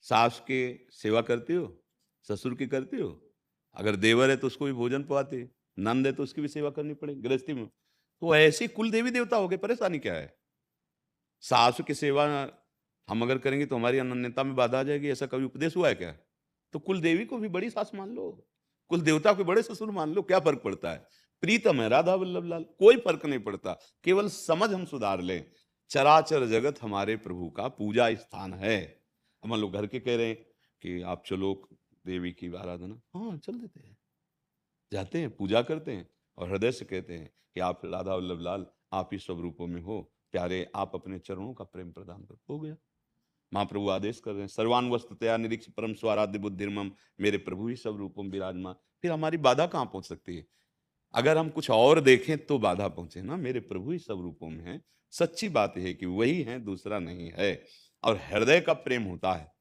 सास के सेवा करती हो, ससुर की करती हो? अगर देवर है तो उसको भी भोजन पवाती, नंद है तो उसकी भी सेवा करनी पड़ेगी गृहस्थी में। तो ऐसे कुल देवी देवता हो गए, परेशानी क्या है? सास की सेवा हम अगर करेंगे तो हमारी अनन्यता में बाधा आ जाएगी, ऐसा कभी उपदेश हुआ है क्या? तो कुल देवी को भी बड़ी सास मान लो, कुल देवता को बड़े ससुर मान लो, क्या फ़र्क पड़ता है? प्रीतम है राधा वल्लभ लाल, कोई फ़र्क नहीं पड़ता, केवल समझ हम सुधार लें। चराचर जगत हमारे प्रभु का पूजा स्थान है। अब मान लो घर के कह रहे हैं कि आप चलो देवी की आराधना, हाँ, चल देते हैं। जाते हैं, पूजा करते हैं और हृदय से कहते हैं कि आप राधा वल्लभ लाल, आप ही सब रूपों में हो, प्यारे आप अपने चरणों का प्रेम प्रदान करो, हो गया। महाप्रभु आदेश कर रहे हैं, सर्वान वस्तुतया निरीक्ष परम स्वाराध्य बुद्धिर्मम, मेरे प्रभु ही सब रूपों में विराजमान। फिर हमारी बाधा कहाँ पहुंच सकती है? अगर हम कुछ और देखें तो बाधा पहुंचे ना, मेरे प्रभु ही सब रूपों में है। सच्ची बात है कि वही है, दूसरा नहीं है। और हृदय का प्रेम होता है,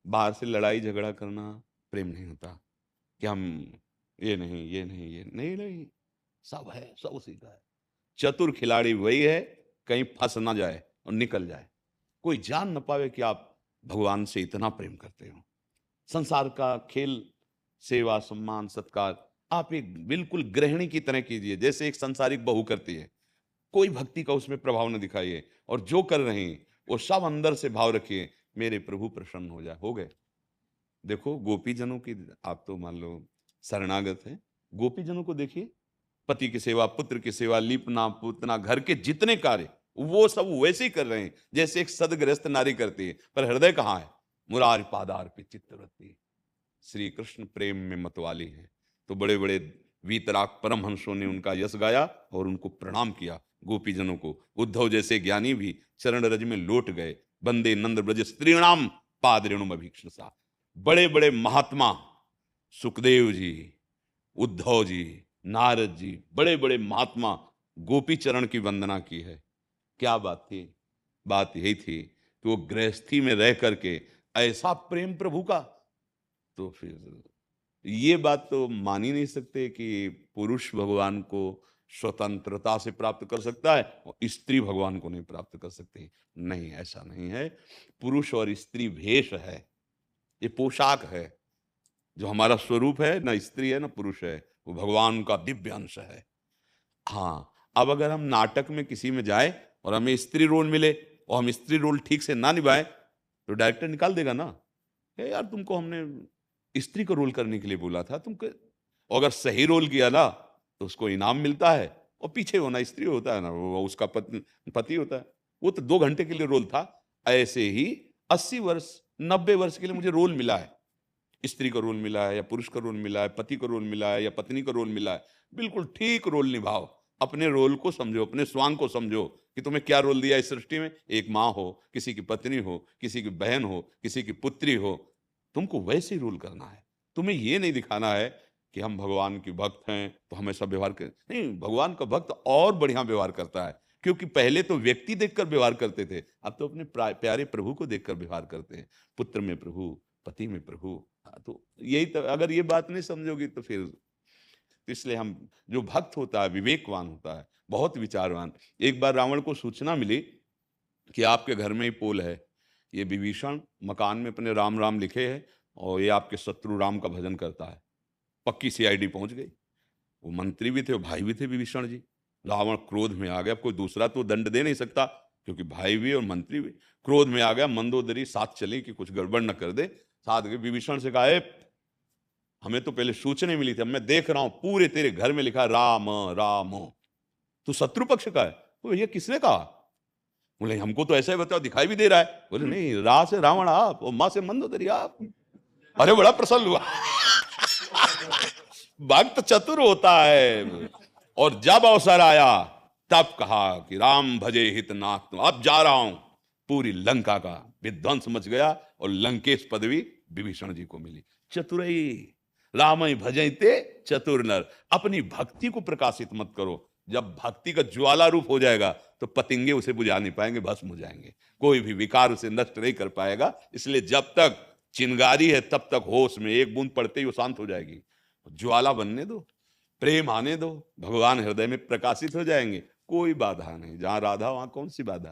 बाहर से लड़ाई झगड़ा करना प्रेम नहीं होता कि हम ये नहीं ये नहीं ये नहीं नहीं, सब है, सब उसी का है। चतुर खिलाड़ी वही है, कहीं फंस ना जाए और निकल जाए, कोई जान ना पावे कि आप भगवान से इतना प्रेम करते हो। संसार का खेल, सेवा सम्मान सत्कार आप एक बिल्कुल गृहिणी की तरह कीजिए, जैसे एक संसारिक बहू करती है। कोई भक्ति का उसमें प्रभाव न दिखाइए, और जो कर रहे हैं वो सब अंदर से भाव रखिए, मेरे प्रभु प्रसन्न हो जाए, हो गए। देखो गोपीजनों की, आप तो मान लो शरणागत हैं, गोपीजनों को देखिए, पति की सेवा, पुत्र की सेवा, लीपना पूतना, घर के जितने कार्य वो सब वैसे ही कर रहे हैं जैसे एक सदगृहस्थ नारी करती है, पर हृदय कहाँ है? मुरारी पादार्पित चित्तवृत्ति, श्री कृष्ण प्रेम में मतवाली है। तो बड़े बड़े वीतराग परमहंसों ने उनका यश गाया और उनको प्रणाम किया, गोपीजनों को। उद्धव जैसे ज्ञानी भी चरण रज में लौट गए, बंदे नंद ब्रज स्त्रीणाम पाद रेणुम अभीक्षसा। बड़े बड़े महात्मा, सुखदेव जी, उद्धव जी, नारद जी, बड़े बड़े महात्मा गोपी चरण की वंदना की है। क्या बात थी? बात यही थी कि वो गृहस्थी में रह करके ऐसा प्रेम प्रभु का, तो फिर ये बात तो मान ही नहीं सकते कि पुरुष भगवान को स्वतंत्रता से प्राप्त कर सकता है और स्त्री भगवान को नहीं प्राप्त कर सकती। नहीं, ऐसा नहीं है। पुरुष और स्त्री भेष है, ये पोशाक है। जो हमारा स्वरूप है, ना स्त्री है ना पुरुष है, वो भगवान का दिव्य अंश है। हाँ, अब अगर हम नाटक में किसी में जाए और हमें स्त्री रोल मिले और हम स्त्री रोल ठीक से ना निभाएं, तो डायरेक्टर निकाल देगा ना, "ए यार, तुमको हमने स्त्री का रोल करने के लिए बोला था, तुमको।" और अगर सही रोल किया ना तो उसको इनाम मिलता है, और पीछे होना स्त्री होता है ना, वो उसका पति होता है। वो तो 2 घंटे के लिए रोल था। ऐसे ही 80 वर्ष 90 वर्ष के लिए मुझे रोल मिला है, स्त्री का रोल मिला है या पुरुष का रोल मिला है, पति का रोल मिला है या पत्नी का रोल मिला है। बिल्कुल ठीक रोल निभाओ, अपने रोल को समझो, अपने स्वांग को समझो कि तुम्हें क्या रोल दिया इस सृष्टि में। एक माँ हो, किसी की पत्नी हो, किसी की बहन हो, किसी की पुत्री हो, तुमको वैसे ही रोल करना है। तुम्हें ये नहीं दिखाना है कि हम भगवान के भक्त हैं तो हमेशा व्यवहार कर, नहीं, भगवान का भक्त और बढ़िया व्यवहार करता है, क्योंकि पहले तो व्यक्ति देखकर व्यवहार करते थे, अब तो अपने प्यारे प्रभु को देखकर व्यवहार करते हैं। पुत्र में प्रभु, पति में प्रभु। हाँ, तो यही तो, अगर ये बात नहीं समझोगी तो फिर, तो इसलिए हम, जो भक्त होता है विवेकवान होता है, बहुत विचारवान। एक बार रावण को सूचना मिली कि आपके घर में ही पोल है, ये विभीषण मकान में अपने राम राम लिखे है और ये आपके शत्रु राम का भजन करता है। पक्की सीआईडी पहुंच गई। वो मंत्री भी थे, वो भाई भी थे विभीषण जी। रावण क्रोध में आ गया, अब कोई दूसरा तो दंड दे नहीं सकता क्योंकि भाई भी और मंत्री भी। क्रोध में आ गया, मंदोदरी साथ चली कि कुछ गड़बड़ न कर दे। साथ गए, विभीषण से कहा, "ए, हमें तो पहले सूचना मिली थी, अब मैं देख रहा हूं पूरे तेरे घर में लिखा है राम राम, तू शत्रु पक्ष का है।" तो ये किसने कहा? बोले, "हमको तो ऐसा ही बताओ, दिखाई भी दे रहा है।" बोले, "नहीं, रा से रावण आप और माँ से मंदोदरी आप।" अरे बड़ा प्रसन्न हुआ। भक्त चतुर होता है। और जब अवसर आया तब कहा कि राम भजे हितनाथ, तो अब जा रहा हूं। पूरी लंका का विध्वंस मच गया और लंकेश पदवी विभीषण जी को मिली। चतुरई, रामई भजते चतुर नर। अपनी भक्ति को प्रकाशित मत करो, जब भक्ति का ज्वाला रूप हो जाएगा तो पतिंगे उसे बुझा नहीं पाएंगे, भस्म हो जाएंगे, कोई भी विकार उसे नष्ट नहीं कर पाएगा। इसलिए जब तक चिंगारी है तब तक होश में, एक बूंद पड़ते ही वो शांत हो जाएगी। ज्वाला बनने दो, प्रेम आने दो, भगवान हृदय में प्रकाशित हो जाएंगे। कोई बाधा नहीं, जहां राधा वहां कौन सी बाधा।